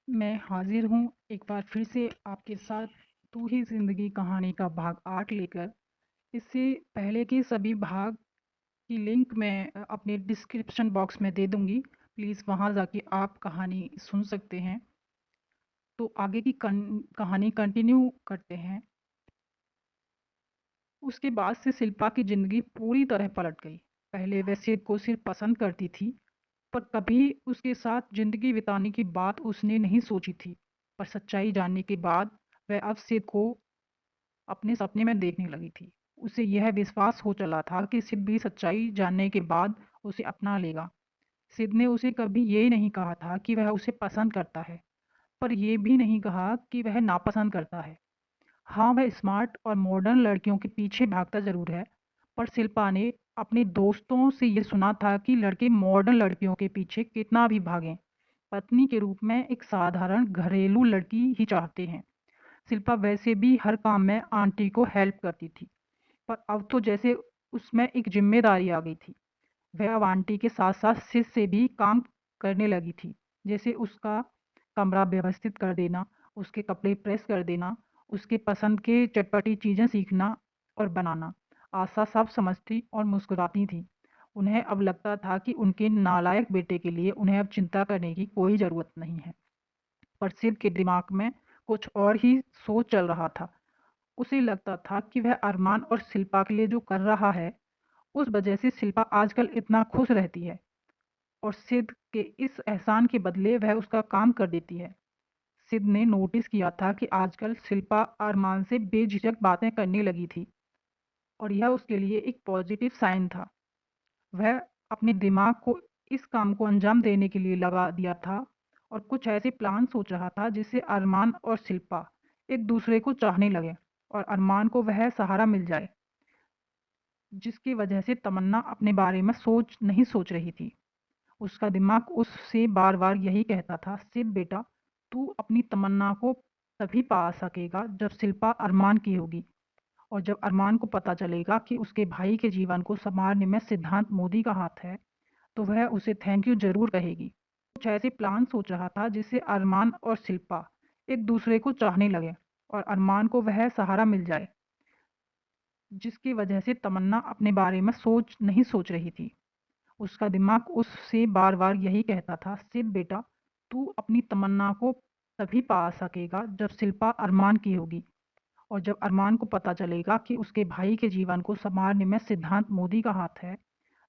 मैं हाजिर हूँ एक बार फिर से आपके साथ तू ही ज़िंदगी कहानी का भाग 8 लेकर। इससे पहले के सभी भाग की लिंक मैं अपने डिस्क्रिप्शन बॉक्स में दे दूँगी। प्लीज़ वहाँ जाके आप कहानी सुन सकते हैं। तो आगे की कहानी कंटिन्यू करते हैं। उसके बाद से शिल्पा की ज़िंदगी पूरी तरह पलट गई। पहले वह सिड को सिर्फ पसंद करती थी, पर कभी उसके साथ ज़िंदगी बिताने की बात उसने नहीं सोची थी। पर सच्चाई जानने के बाद वह अब सिड को अपने सपने में देखने लगी थी। उसे यह विश्वास हो चला था कि सिड भी सच्चाई जानने के बाद उसे अपना लेगा। सिड ने उसे कभी ये नहीं कहा था कि वह उसे पसंद करता है, पर यह भी नहीं कहा कि वह नापसंद करता है। हाँ, वह स्मार्ट और मॉडर्न लड़कियों के पीछे भागता ज़रूर है, पर शिल्पा ने अपने दोस्तों से ये सुना था कि लड़के मॉडर्न लड़कियों के पीछे कितना भी भागें, पत्नी के रूप में एक साधारण घरेलू लड़की ही चाहते हैं। शिल्पा वैसे भी हर काम में आंटी को हेल्प करती थी, पर अब तो जैसे उसमें एक जिम्मेदारी आ गई थी। वह अब आंटी के साथ साथ सिस से भी काम करने लगी थी, जैसे उसका कमरा व्यवस्थित कर देना, उसके कपड़े प्रेस कर देना, उसके पसंद के चटपटी चीज़ें सीखना और बनाना। आशा सब समझती और मुस्कुराती थी। उन्हें अब लगता था कि उनके नालायक बेटे के लिए उन्हें अब चिंता करने की कोई ज़रूरत नहीं है। पर सिर के दिमाग में कुछ और ही सोच चल रहा था। उसे लगता था कि वह अरमान और शिल्पा के लिए जो कर रहा है, उस वजह से शिल्पा आजकल इतना खुश रहती है, और सिद्ध के इस एहसान के बदले वह उसका काम कर देती है। सिद्ध ने नोटिस किया था कि आजकल शिल्पा अरमान से बेझिझक बातें करने लगी थी, और यह उसके लिए एक पॉजिटिव साइन था। वह अपने दिमाग को इस काम को अंजाम देने के लिए लगा दिया था, और कुछ ऐसे प्लान सोच रहा था जिससे अरमान और शिल्पा एक दूसरे को चाहने लगे, और अरमान को वह सहारा मिल जाए जिसकी वजह से तमन्ना अपने बारे में नहीं सोच रही थी। उसका दिमाग उससे बार बार यही कहता था, सिद बेटा, तू अपनी तमन्ना को तभी पा सकेगा जब शिल्पा अरमान की होगी, और जब अरमान को पता चलेगा कि उसके भाई के जीवन को संभालने में सिद्धांत मोदी का हाथ है, तो वह उसे थैंक यू जरूर कहेगी। कुछ ऐसे प्लान सोच रहा था जिससे अरमान और शिल्पा एक दूसरे को चाहने लगे, और अरमान को वह सहारा मिल जाए जिसकी वजह से तमन्ना अपने बारे में नहीं सोच रही थी। उसका दिमाग उससे बार बार यही कहता था, सिद बेटा, तू अपनी तमन्ना को तभी पा सकेगा जब शिल्पा अरमान की होगी, और जब अरमान को पता चलेगा कि उसके भाई के जीवन को संभालने में सिद्धांत मोदी का हाथ है,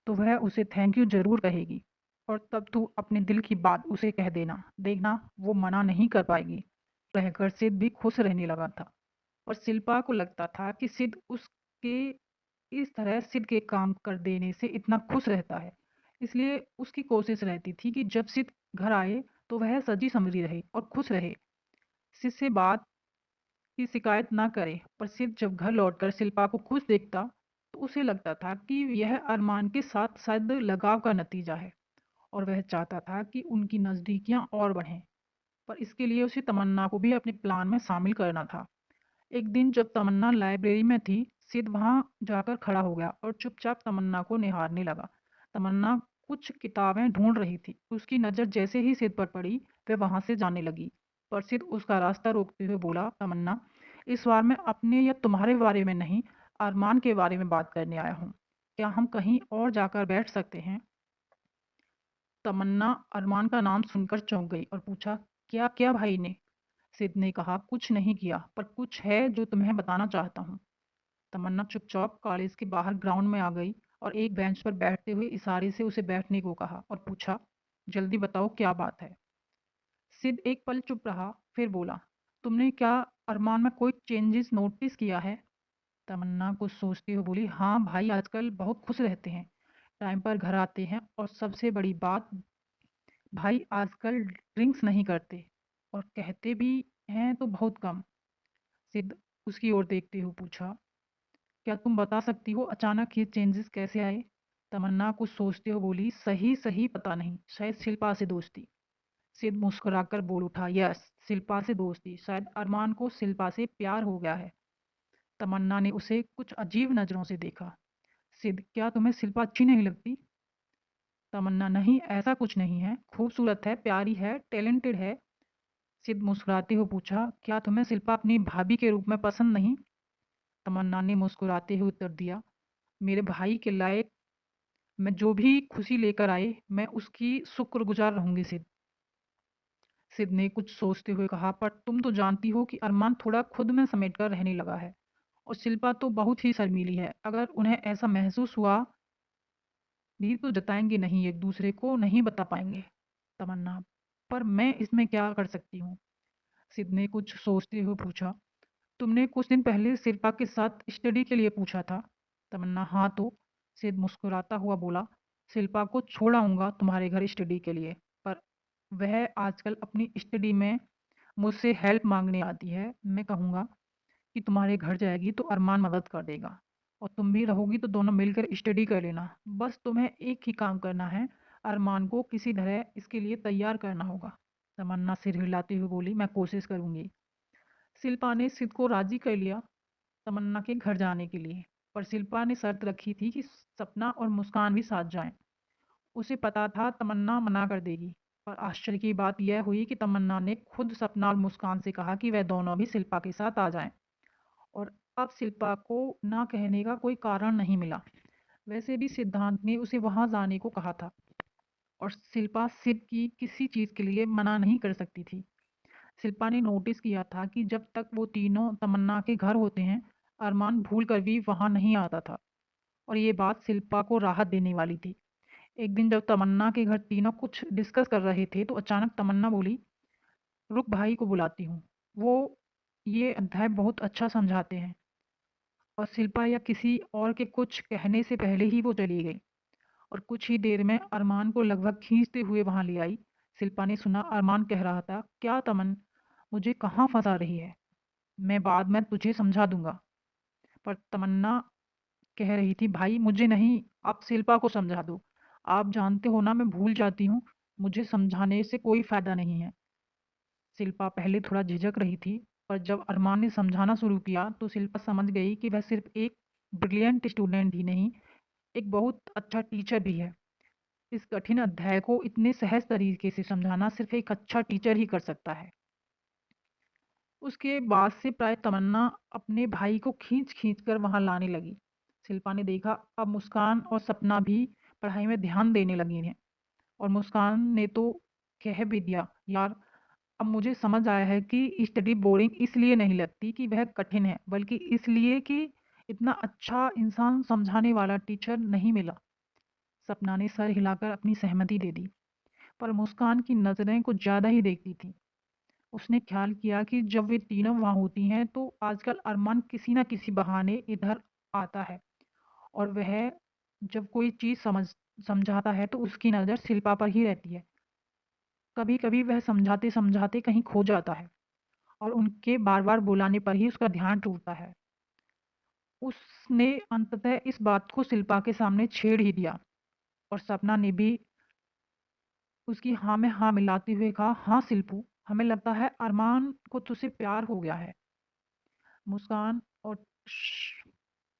तो वह उसे थैंक यू जरूर कहेगी। और तब तू अपने दिल की बात उसे कह देना, देखना वो मना नहीं कर पाएगी। रहकर सिद्ध भी खुश रहने लगा था, और शिल्पा को लगता था कि सिद्ध उसके इस तरह सिद्ध के काम कर देने से इतना खुश रहता है। इसलिए उसकी कोशिश रहती थी कि जब सिद्ध घर आए तो वह सजी समझी रहे और खुश रहे। सिद्ध से बात की शिकायत ना करे, पर सिद्ध जब घर लौटकर शिल्पा को खुश देखता तो उसे लगता था कि यह अरमान के साथ शायद लगाव का नतीजा है, और वह चाहता था कि उनकी नज़दीकियां और बढ़ें। पर इसके लिए उसे तमन्ना को भी अपने प्लान में शामिल करना था। एक दिन जब तमन्ना लाइब्रेरी में थी, सिद वहां जाकर खड़ा हो गया और चुपचाप तमन्ना को निहारने लगा। तमन्ना कुछ किताबें ढूंढ रही थी। उसकी नज़र जैसे ही सिद पर पड़ी, वह वहां से जाने लगी। पर सिद उसका रास्ता रोकते हुए बोला, तमन्ना, इस बार मैं अपने या तुम्हारे बारे में नहीं, अरमान के बारे में बात करने आया हूँ। क्या हम कहीं और जाकर बैठ सकते हैं? तमन्ना अरमान का नाम सुनकर चौंक गई और पूछा, क्या क्या भाई ने? सिद ने कहा, कुछ नहीं किया, पर कुछ है जो तुम्हें बताना चाहता हूँ। तमन्ना चुपचाप कॉलेज के बाहर ग्राउंड में आ गई और एक बेंच पर बैठते हुए इशारे से उसे बैठने को कहा और पूछा, जल्दी बताओ क्या बात है? सिद एक पल चुप रहा, फिर बोला, तुमने क्या अरमान में कोई चेंजेस नोटिस किया है? तमन्ना कुछ सोचते हुए बोली, हाँ भाई, आजकल बहुत खुश रहते हैं, टाइम पर घर आते हैं, और सबसे बड़ी बात, भाई आजकल ड्रिंक्स नहीं करते, और कहते भी हैं तो बहुत कम। सिद्ध उसकी ओर देखते हुए पूछा, क्या तुम बता सकती हो अचानक ये चेंजेस कैसे आए? तमन्ना कुछ सोचते हुए बोली, सही सही पता नहीं, शायद शिल्पा से दोस्ती। सिद्ध मुस्कुराकर बोल उठा, यस, शिल्पा से दोस्ती, शायद अरमान को शिल्पा से प्यार हो गया है। तमन्ना ने उसे कुछ अजीब नजरों से देखा। सिद्ध, क्या तुम्हें शिल्पा अच्छी नहीं लगती? तमन्ना, नहीं, ऐसा कुछ नहीं है, खूबसूरत है, प्यारी है, टैलेंटेड है, सिद्ध मुस्कुराते हुए पूछा, क्या तुम्हें शिल्पा अपनी भाभी के रूप में पसंद नहीं? तमन्ना ने मुस्कुराते हुए उत्तर दिया, मेरे भाई के लायक मैं जो भी खुशी लेकर आए मैं उसकी शुक्रगुजार रहूंगी सिद्ध। सिद्ध ने कुछ सोचते हुए कहा, पर तुम तो जानती हो कि अरमान थोड़ा खुद में समेटकर रहने लगा है और शिल्पा तो बहुत ही शर्मीली है। अगर उन्हें ऐसा महसूस हुआ भी तो जताएंगे नहीं, एक दूसरे को नहीं बता पाएंगे। तमन्ना, पर मैं इसमें क्या कर सकती हूँ? सिद्ध ने कुछ सोचते हुए पूछा, तुमने कुछ दिन पहले शिल्पा के साथ स्टडी के लिए पूछा था। तमन्ना, हाँ तो? सिद्ध मुस्कुराता हुआ बोला, शिल्पा को छोड़ आऊंगा तुम्हारे घर स्टडी के लिए, पर वह आजकल अपनी स्टडी में मुझसे हेल्प मांगने आती है। मैं कहूँगा कि तुम्हारे घर जाएगी तो अरमान मदद कर देगा और तुम भी रहोगी तो दोनों मिलकर स्टडी कर लेना। बस तुम्हें एक ही काम करना है, अरमान को किसी तरह इसके लिए तैयार करना होगा। तमन्ना सिर हिलाते हुए बोली, मैं कोशिश करूंगी। शिल्पा ने सिद्ध को राजी कर लिया तमन्ना के घर जाने के लिए, पर शिल्पा ने शर्त रखी थी कि सपना और मुस्कान भी साथ जाएं। उसे पता था तमन्ना मना कर देगी, पर आश्चर्य की बात यह हुई कि तमन्ना ने खुद सपना और मुस्कान से कहा कि वह दोनों भी शिल्पा के साथ आ जाएं। और अब शिल्पा को ना कहने का कोई कारण नहीं मिला। वैसे भी सिद्धांत ने उसे वहां जाने को कहा था और शिल्पा सिद्ध की किसी चीज के लिए मना नहीं कर सकती थी। शिल्पा ने नोटिस किया था कि जब तक वो तीनों तमन्ना के घर होते हैं, अरमान भूल कर भी वहां नहीं आता था और ये बात शिल्पा को राहत देने वाली थी। एक दिन जब तमन्ना के घर तीनों कुछ डिस्कस कर रहे थे तो अचानक तमन्ना बोली, रुक भाई को बुलाती हूँ, वो ये अध्याय बहुत अच्छा समझाते हैं। और शिल्पा या किसी और के कुछ कहने से पहले ही वो चली गई और कुछ ही देर में अरमान को लगभग खींचते हुए वहां ले आई। शिल्पा ने सुना अरमान कह रहा था, क्या तमन, मुझे कहाँ फंसा रही है, मैं बाद में तुझे समझा दूंगा। पर तमन्ना कह रही थी, भाई मुझे नहीं, आप शिल्पा को समझा दो। आप जानते हो ना मैं भूल जाती हूँ, मुझे समझाने से कोई फायदा नहीं है। शिल्पा पहले थोड़ा झिझक रही थी, पर जब अरमान ने समझाना शुरू किया तो शिल्पा समझ गई कि वह सिर्फ एक ब्रिलियंट स्टूडेंट ही नहीं, एक बहुत अच्छा टीचर भी है। इस कठिन अध्याय को इतने सहज तरीके से समझाना सिर्फ एक अच्छा टीचर ही कर सकता है। उसके बाद से प्राय तमन्ना अपने भाई को खींच खींच कर वहां लाने लगी। शिल्पा ने देखा अब मुस्कान और सपना भी पढ़ाई में ध्यान देने लगी हैं और मुस्कान ने तो कह भी दिया, यार अब मुझे समझ आया है कि स्टडी बोरिंग इसलिए नहीं लगती कि वह कठिन है, बल्कि इसलिए कि इतना अच्छा इंसान समझाने वाला टीचर नहीं मिला। सपना ने सर हिलाकर अपनी सहमति दे दी, पर मुस्कान की नज़रें कुछ ज़्यादा ही देखती थी। उसने ख्याल किया कि जब वे तीनों वहाँ होती हैं तो आजकल अरमान किसी न किसी बहाने इधर आता है और वह जब कोई चीज़ समझाता है तो उसकी नज़र शिल्पा पर ही रहती है। कभी कभी वह समझाते समझाते कहीं खो जाता है और उनके बार बार बुलाने पर ही उसका ध्यान टूटता है। उसने अंततः इस बात को शिल्पा के सामने छेड़ ही दिया और सपना ने भी उसकी हाँ में हाँ मिलाते हुए कहा, हाँ शिल्पू, हमें लगता है अरमान को तुझसे प्यार हो गया है। मुस्कान और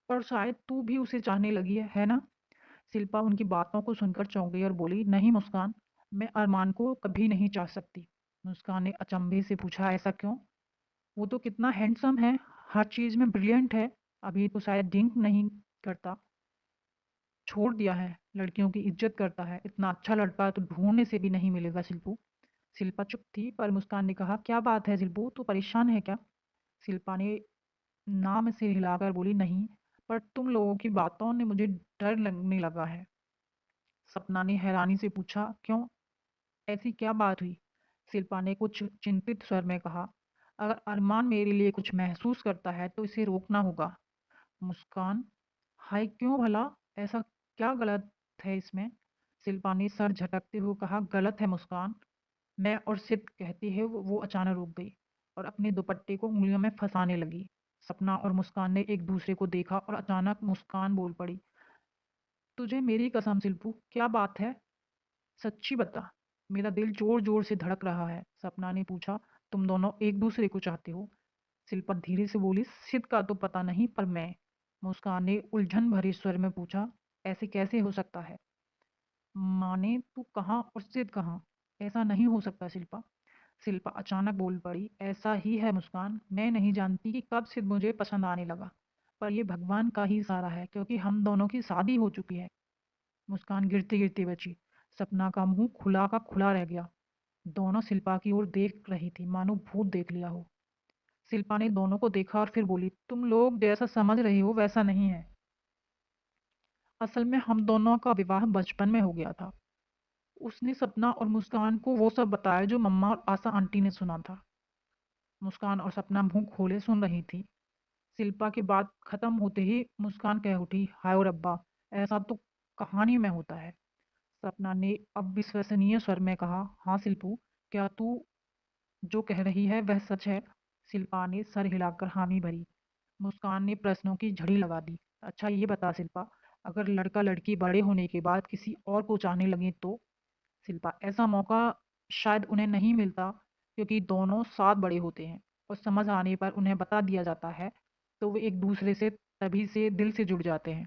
पर शायद तू भी उसे चाहने लगी है ना? शिल्पा उनकी बातों को सुनकर चौंक गई और बोली, नहीं मुस्कान, मैं अरमान को कभी नहीं चाह सकती। मुस्कान ने अचंभे से पूछा, ऐसा क्यों? वो तो कितना हैंडसम है, हर चीज में ब्रिलियंट है, अभी तो शायद ड्रिंक नहीं करता, छोड़ दिया है, लड़कियों की इज्जत करता है, इतना अच्छा लड़का तो ढूंढने से भी नहीं मिलेगा शिल्पू। शिल्पा चुप थी, पर मुस्कान ने कहा, क्या बात है शिल्पू, तू परेशान है क्या? शिल्पा ने ना में सिर हिलाकर बोली, नहीं, पर तुम लोगों की बातों ने मुझे डर लगने लगा है। सपना ने हैरानी से पूछा, क्यों, ऐसी क्या बात हुई? शिल्पा ने कुछ चिंतित स्वर में कहा, अगर अरमान मेरे लिए कुछ महसूस करता है तो इसे रोकना होगा। मुस्कान, हाय क्यों भला, ऐसा क्या गलत है इसमें? शिल्पा ने सर झटकते हुए कहा, गलत है मुस्कान, मैं और सिद्ध कहती है। वो अचानक रुक गई और अपने दुपट्टे को उंगलियों में फंसाने लगी। सपना और मुस्कान ने एक दूसरे को देखा और अचानक मुस्कान बोल पड़ी, तुझे मेरी कसम शिल्पू, क्या बात है, सच्ची बता, मेरा दिल जोर जोर से धड़क रहा है। सपना ने पूछा, तुम दोनों एक दूसरे को चाहते हो? शिल्पा धीरे से बोली, सिद्ध का तो पता नहीं, पर मैं। मुस्कान ने उलझन भरे स्वर में पूछा, ऐसे कैसे हो सकता है? माने तू कहाँ और सिद्ध कहाँ? ऐसा नहीं हो सकता शिल्पा। शिल्पा अचानक बोल पड़ी, ऐसा ही है मुस्कान, मैं नहीं जानती कि कब सिद्ध मुझे पसंद आने लगा, पर ये भगवान का ही इशारा है क्योंकि हम दोनों की शादी हो चुकी है। मुस्कान गिरती गिरती बची। सपना का मुंह खुला का खुला रह गया। दोनों शिल्पा की ओर देख रही थी मानो भूत देख लिया हो। शिल्पा ने दोनों को देखा और फिर बोली, तुम लोग जैसा समझ रही हो वैसा नहीं है। असल में हम दोनों का विवाह बचपन में हो गया था। उसने सपना और मुस्कान को वो सब बताया जो मम्मा और आशा आंटी ने सुना था। मुस्कान और सपना मुंह खोले सुन रही थी। शिल्पा की बात खत्म होते ही मुस्कान कह उठी, हाय और अब्बा, ऐसा तो कहानी में होता है। सपना ने अब विश्वसनीय स्वर में कहा, हाँ शिल्पू, क्या तू जो कह रही है वह सच है? शिल्पा ने सर हिलाकर हामी भरी। मुस्कान ने प्रश्नों की झड़ी लगा दी। अच्छा ये बता शिल्पा, अगर लड़का लड़की बड़े होने के बाद किसी और को चाहने लगे तो? शिल्पा, ऐसा मौका शायद उन्हें नहीं मिलता क्योंकि दोनों साथ बड़े होते हैं और समझ आने पर उन्हें बता दिया जाता है तो वे एक दूसरे से तभी से दिल से जुड़ जाते हैं।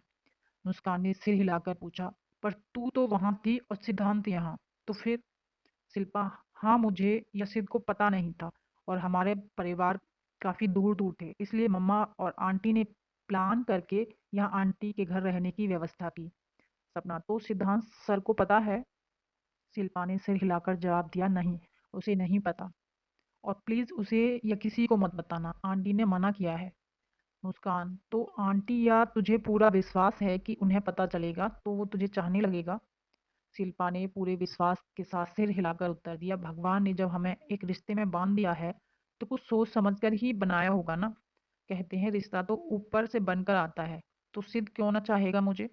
मुस्कान ने सिर हिलाकर पूछा, पर तू तो वहां थी और सिद्धांत यहाँ, तो फिर? शिल्पा, हाँ मुझे या सिद्ध को पता नहीं था और हमारे परिवार काफी दूर दूर थे, इसलिए मम्मा और आंटी ने प्लान करके यहाँ आंटी के घर रहने की व्यवस्था की। सपना, तो सिद्धांत सर को पता है? शिल्पा ने सिर हिलाकर जवाब दिया, नहीं, उसे नहीं पता, और प्लीज उसे या किसी को मत बताना, आंटी ने मना किया है। मुस्कान, तो आंटी या तुझे पूरा विश्वास है कि उन्हें पता चलेगा तो वो तुझे चाहने लगेगा? शिल्पा ने पूरे विश्वास के साथ सिर हिलाकर उत्तर दिया, भगवान ने जब हमें एक रिश्ते में बांध दिया है तो कुछ सोच समझकर ही बनाया होगा ना। कहते हैं रिश्ता तो ऊपर से बनकर आता है, तो सिद्ध क्यों ना चाहेगा मुझे?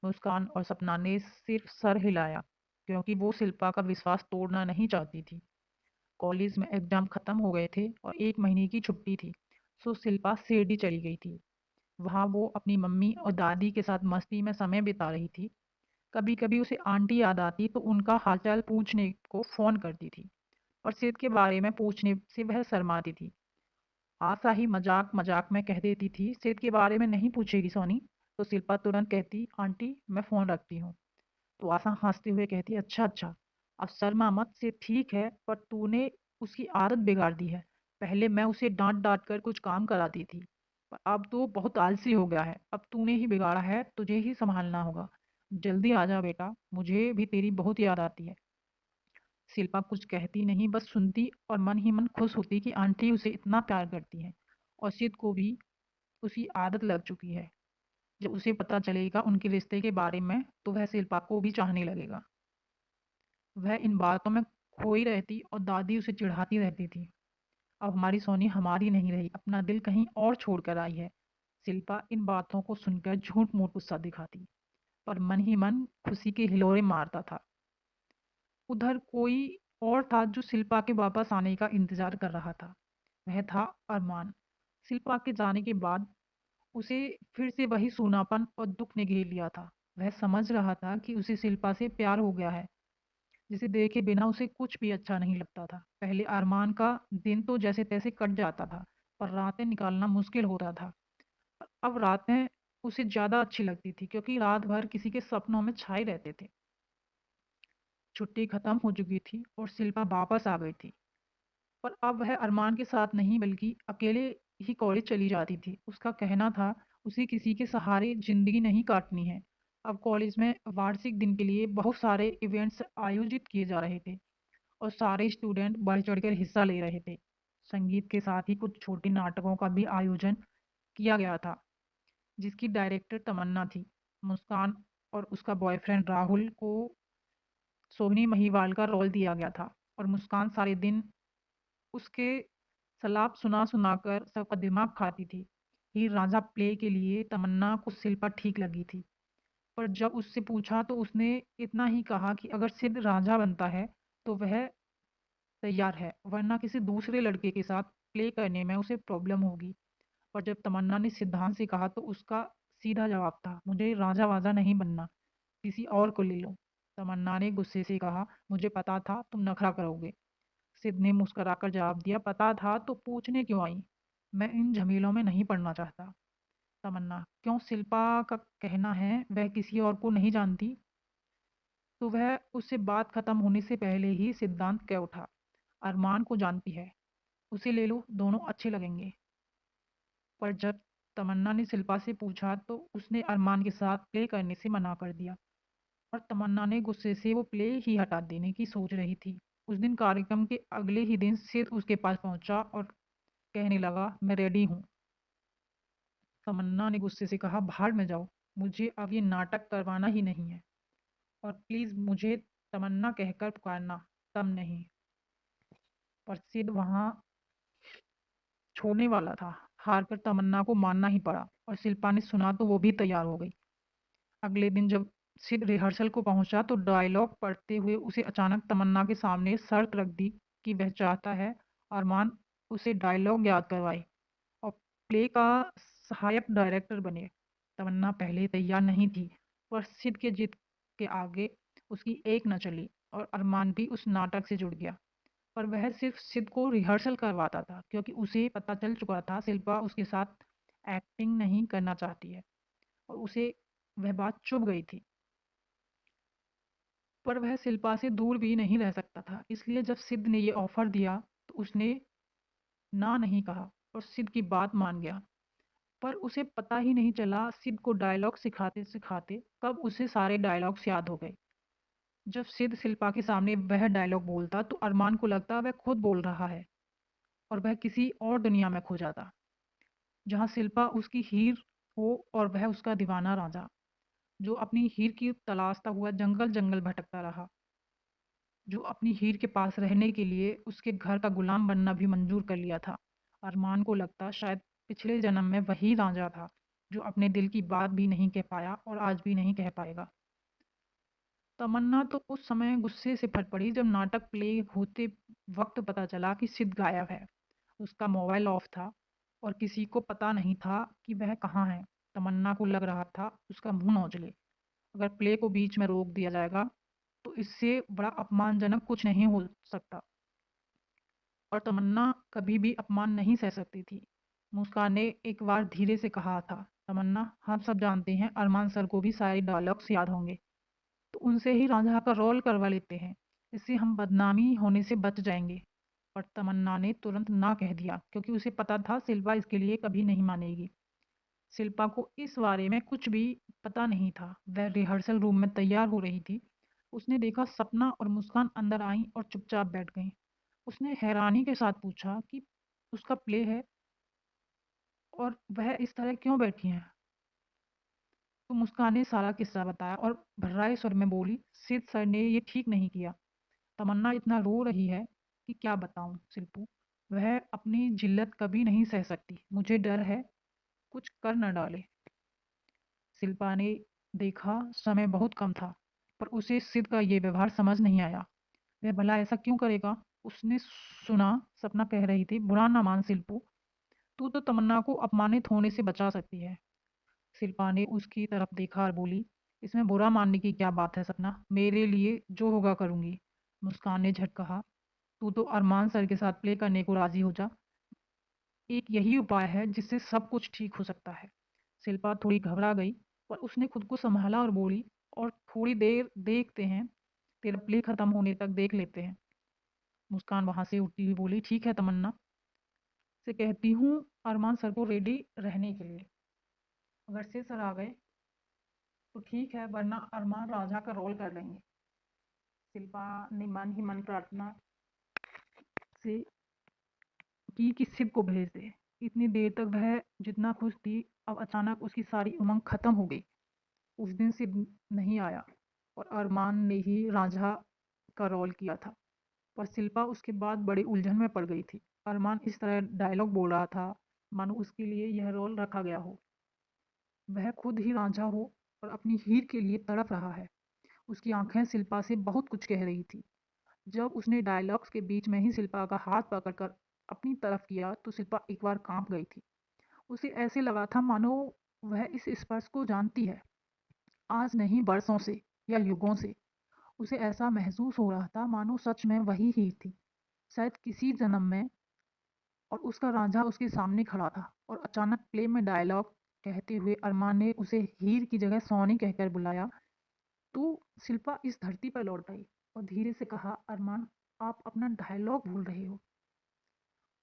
मुस्कान और सपना ने सिर्फ सर हिलाया क्योंकि वो शिल्पा का विश्वास तोड़ना नहीं चाहती थी। कॉलेज में एग्जाम खत्म हो गए थे और एक महीने की छुट्टी थी, सो शिल्पा शिरडी चली गई थी। वहाँ वो अपनी मम्मी और दादी के साथ मस्ती में समय बिता रही थी। कभी कभी उसे आंटी याद आती तो उनका हालचाल पूछने को फोन करती थी, और सिद्ध के बारे में पूछने से वह शर्माती थी। आशा ही मजाक मजाक में कह देती थी, सिद्ध के बारे में नहीं पूछेगी सोनी, तो शिल्पा तुरंत कहती, आंटी मैं फोन रखती हूँ। तो आशा हंसते हुए कहती, अच्छा अच्छा, अब शर्मा मत, से ठीक है, पर तूने उसकी आदत बिगाड़ दी है। पहले मैं उसे डांट डांट कर कुछ काम कराती थी, पर अब तो बहुत आलसी हो गया है, अब तूने ही बिगाड़ा है, तुझे ही संभालना होगा। जल्दी आ जा बेटा, मुझे भी तेरी बहुत याद आती है। शिल्पा कुछ कहती नहीं, बस सुनती और मन ही मन खुश होती कि आंटी उसे इतना प्यार करती है और सिद्ध को भी उसी आदत लग चुकी है। जब उसे पता चलेगा उनके रिश्ते के बारे में तो वह शिल्पा को भी चाहने लगेगा। वह इन बातों में खोई रहती और दादी उसे चिढ़ाती रहती थी। अब हमारी सोनी हमारी नहीं रही, अपना दिल कहीं और छोड़ कर आई है। शिल्पा इन बातों को सुनकर झूठ मूठ गुस्सा दिखाती, पर मन ही मन खुशी के हिलोरे मारता था। उधर कोई और था जो शिल्पा के वापस आने का इंतजार कर रहा था। वह था अरमान। शिल्पा के जाने के बाद उसे फिर से वही सूनापन और दुख ने घेर लिया था। वह समझ रहा था कि उसे शिल्पा से प्यार हो गया है, जिसे देखे बिना उसे कुछ भी अच्छा नहीं लगता था। पहले अरमान का दिन तो जैसे तैसे कट जाता था, पर रातें निकालना मुश्किल होता था। अब रातें उसे ज्यादा अच्छी लगती थी क्योंकि रात भर किसी के सपनों में छाए रहते थे। छुट्टी खत्म हो चुकी थी और शिल्पा वापस आ गई थी, पर अब वह अरमान के साथ नहीं बल्कि अकेले ही कॉलेज चली जाती थी। उसका कहना था उसे किसी के सहारे जिंदगी नहीं काटनी है। अब कॉलेज में वार्षिक दिन के लिए बहुत सारे इवेंट्स आयोजित किए जा रहे थे और सारे स्टूडेंट बढ़ चढ़कर हिस्सा ले रहे थे। संगीत के साथ ही कुछ छोटे नाटकों का भी आयोजन किया गया था, जिसकी डायरेक्टर तमन्ना थी। मुस्कान और उसका बॉयफ्रेंड राहुल को सोहिनी महिवाल का रोल दिया गया था, और मुस्कान सारे दिन उसके सलाप सुना सुनाकर सबका दिमाग खाती थी। हीर रांझा प्ले के लिए तमन्ना को शिल्पा ठीक लगी थी, पर जब उससे पूछा तो उसने इतना ही कहा कि अगर सिद्ध रांझा बनता है तो वह तैयार है, वरना किसी दूसरे लड़के के साथ प्ले करने में उसे प्रॉब्लम होगी। पर जब तमन्ना ने सिद्धांत से कहा तो उसका सीधा जवाब था, मुझे राजा वाजा नहीं बनना, किसी और को ले लो। तमन्ना ने गुस्से से कहा, मुझे पता था तुम नखरा करोगे। सिद्ध ने मुस्कुराकर जवाब दिया, पता था तो पूछने क्यों आई, मैं इन झमेलों में नहीं पड़ना चाहता। तमन्ना, क्यों? शिल्पा का कहना है वह किसी और को नहीं जानती। तो वह उससे बात खत्म होने से पहले ही सिद्धांत कह उठा, अरमान को जानती है, उसे ले लो, दोनों अच्छे लगेंगे। पर जब तमन्ना ने शिल्पा से पूछा तो उसने अरमान के साथ प्ले करने से मना कर दिया और तमन्ना ने गुस्से से वो प्ले ही हटा देने की सोच रही थी। उस दिन कार्यक्रम के अगले ही दिन सिद्ध उसके पास पहुंचा और कहने लगा, मैं रेडी हूँ। तमन्ना ने गुस्से से कहा, बाहर में जाओ, मुझे अब ये नाटक करवाना ही नहीं है और प्लीज मुझे तमन्ना कहकर पुकारना, तम नहीं। पर सिद्ध वहां छोड़ने वाला था। हार कर तमन्ना को मानना ही पड़ा और शिल्पा ने सुना तो वो भी तैयार हो गई। अगले दिन जब सिड रिहर्सल को पहुंचा तो डायलॉग पढ़ते हुए उसे अचानक तमन्ना के सामने शर्त रख दी कि वह चाहता है अरमान उसे डायलॉग याद करवाए और प्ले का सहायक डायरेक्टर बने। तमन्ना पहले तैयार नहीं थी, पर सिड के जिद के आगे उसकी एक न चली और अरमान भी उस नाटक से जुड़ गया। पर वह सिर्फ सिद को रिहर्सल करवाता था क्योंकि उसे पता चल चुका था शिल्पा उसके साथ एक्टिंग नहीं करना चाहती है और उसे वह बात चुभ गई थी। पर वह शिल्पा से दूर भी नहीं रह सकता था, इसलिए जब सिद्ध ने ये ऑफर दिया तो उसने ना नहीं कहा और सिद्ध की बात मान गया। पर उसे पता ही नहीं चला सिद्ध को डायलॉग सिखाते सिखाते कब उसे सारे डायलॉग्स याद हो गए। जब सिद्ध शिल्पा के सामने वह डायलॉग बोलता तो अरमान को लगता वह खुद बोल रहा है और वह किसी और दुनिया में खो जाता, जहाँ शिल्पा उसकी हीर हो और वह उसका दीवाना राजा, जो अपनी हीर की तलाशता हुआ जंगल जंगल भटकता रहा, जो अपनी हीर के पास रहने के लिए उसके घर का गुलाम बनना भी मंजूर कर लिया था। अरमान को लगता शायद पिछले जन्म में वही रांझा था जो अपने दिल की बात भी नहीं कह पाया और आज भी नहीं कह पाएगा। तमन्ना तो उस समय गुस्से से फट पड़ी जब नाटक प्ले होते वक्त पता चला कि सिद्ध गायब है। उसका मोबाइल ऑफ था और किसी को पता नहीं था कि वह कहाँ है। तमन्ना को लग रहा था उसका मुंह नौचले। अगर प्ले को बीच में रोक दिया जाएगा तो इससे बड़ा अपमानजनक कुछ नहीं हो सकता और तमन्ना कभी भी अपमान नहीं सह सकती थी। मुस्कान ने एक बार धीरे से कहा था, तमन्ना हम सब जानते हैं अरमान सर को भी सारे डायलॉग्स याद होंगे, तो उनसे ही रांझा का रोल करवा लेते हैं, इससे हम बदनामी होने से बच जाएंगे। पर तमन्ना ने तुरंत ना कह दिया क्योंकि उसे पता था शिल्पा इसके लिए कभी नहीं मानेगी। शिल्पा को इस बारे में कुछ भी पता नहीं था। वह रिहर्सल रूम में तैयार हो रही थी। उसने देखा सपना और मुस्कान अंदर आई और चुपचाप बैठ गईं। उसने हैरानी के साथ पूछा कि उसका प्ले है और वह इस तरह क्यों बैठी हैं। तो मुस्कान ने सारा किस्सा बताया और भर्राए स्वर में बोली, सिद्ध सर ने ये ठीक नहीं किया। तमन्ना इतना रो रही है कि क्या बताऊं शिल्पू, वह अपनी जिल्लत कभी नहीं सह सकती, मुझे डर है कुछ कर न डाले। शिल्पा ने देखा समय बहुत कम था, पर उसे सिद्ध का ये व्यवहार समझ नहीं आया। वह भला ऐसा क्यों करेगा। उसने सुना सपना कह रही थी, बुरा ना मान शिल्पू, तू तो तमन्ना को अपमानित होने से बचा सकती है। शिल्पा ने उसकी तरफ देखा और बोली, इसमें बुरा मानने की क्या बात है सपना, मेरे लिए जो होगा करूंगी। मुस्कान ने झट कहा, तू तो अरमान सर के साथ प्ले करने को राजी हो जा, एक यही उपाय है जिससे सब कुछ ठीक हो सकता है। शिल्पा थोड़ी घबरा गई पर उसने खुद को संभाला और बोली, और थोड़ी देर देखते हैं, तेरा प्ले खत्म होने तक देख लेते हैं। मुस्कान वहां से उठती हुई बोली, ठीक है तमन्ना से कहती हूँ अरमान सर को रेडी रहने के लिए, अगर से सर आ गए तो ठीक है वरना अरमान राजा का रोल कर लेंगे। शिल्पा ने मन ही मन प्रार्थना से की कि शिव को भेज दे। इतनी देर तक वह जितना खुश थी, अब अचानक उसकी सारी उमंग खत्म हो गई। उस दिन शिव नहीं आया और अरमान ने ही रांझा का रोल किया था। पर शिल्पा उसके बाद बड़ी उलझन में पड़ गई थी। अरमान इस तरह डायलॉग बोल रहा था मानो उसके लिए यह रोल रखा गया हो, वह खुद ही रांझा हो और अपनी हीर के लिए तड़प रहा है। उसकी आंखें शिल्पा से बहुत कुछ कह रही थी। जब उसने डायलॉग्स के बीच में ही शिल्पा का हाथ पकड़कर अपनी तरफ किया तो शिल्पा एक बार कांप गई थी। उसे ऐसे लगा था मानो वह इस स्पर्श को जानती है, आज नहीं बरसों से या युगों से। उसे ऐसा महसूस हो रहा था मानो सच में वही हीर थी, शायद किसी जन्म में, और उसका रांझा उसके सामने खड़ा था। और अचानक प्ले में डायलॉग कहते हुए अरमान ने उसे हीर की जगह सोनी कहकर बुलाया। तो शिल्पा इस धरती पर लौट आई और धीरे से कहा, अरमान आप अपना डायलॉग भूल रहे हो।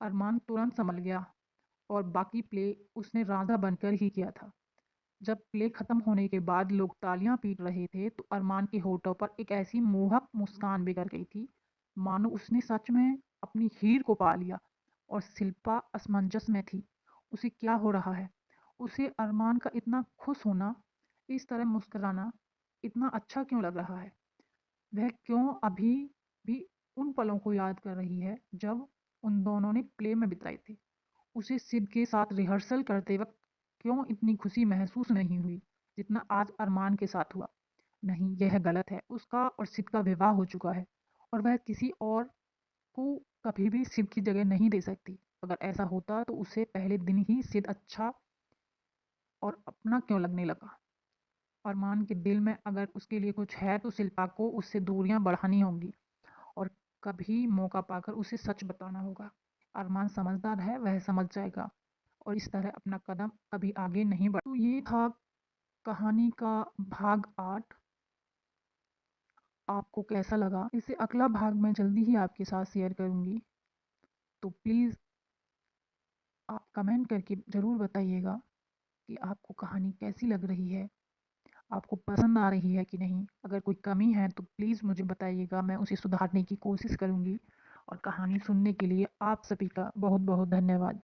अरमान तुरंत संभल गया और बाकी प्ले उसने राधा बनकर ही किया था। जब प्ले खत्म होने के बाद लोग तालियां पीट रहे थे तो अरमान के होठों पर एक ऐसी मोहक मुस्कान बिखर गई थी, मानो उसने सच में अपनी हीर को पा लिया। और शिल्पा असमंजस में थी। उसे क्या हो रहा है? उसे अरमान का इतना खुश होना, इस तरह मुस्कुराना इतना अच्छा क्यों लग रहा है? वह क्यों अभी भी उन पलों को याद कर रही है जब उन दोनों ने प्ले में बिताए थे? उसे सिद के साथ रिहर्सल करते वक्त क्यों इतनी खुशी महसूस नहीं हुई जितना आज अरमान के साथ हुआ? नहीं, यह गलत है। उसका और सिद का विवाह हो चुका है और वह किसी और को कभी भी सिद की जगह नहीं दे सकती। अगर ऐसा होता तो उसे पहले दिन ही सिद अच्छा और अपना क्यों लगने लगा? अरमान के दिल में अगर उसके लिए कुछ है तो शिल्पा को उससे दूरियां बढ़ानी होंगी और कभी मौका पाकर उसे सच बताना होगा। अरमान समझदार है, वह समझ जाएगा और इस तरह अपना कदम कभी आगे नहीं बढ़। तो ये था कहानी का भाग 8। आपको कैसा लगा? इसे अगला भाग मैं जल्दी ही आपके साथ शेयर करूँगी। तो प्लीज़ आप कमेंट करके ज़रूर बताइएगा कि आपको कहानी कैसी लग रही है, आपको पसंद आ रही है कि नहीं। अगर कोई कमी है तो प्लीज़ मुझे बताइएगा, मैं उसे सुधारने की कोशिश करूँगी। और कहानी सुनने के लिए आप सभी का बहुत बहुत धन्यवाद।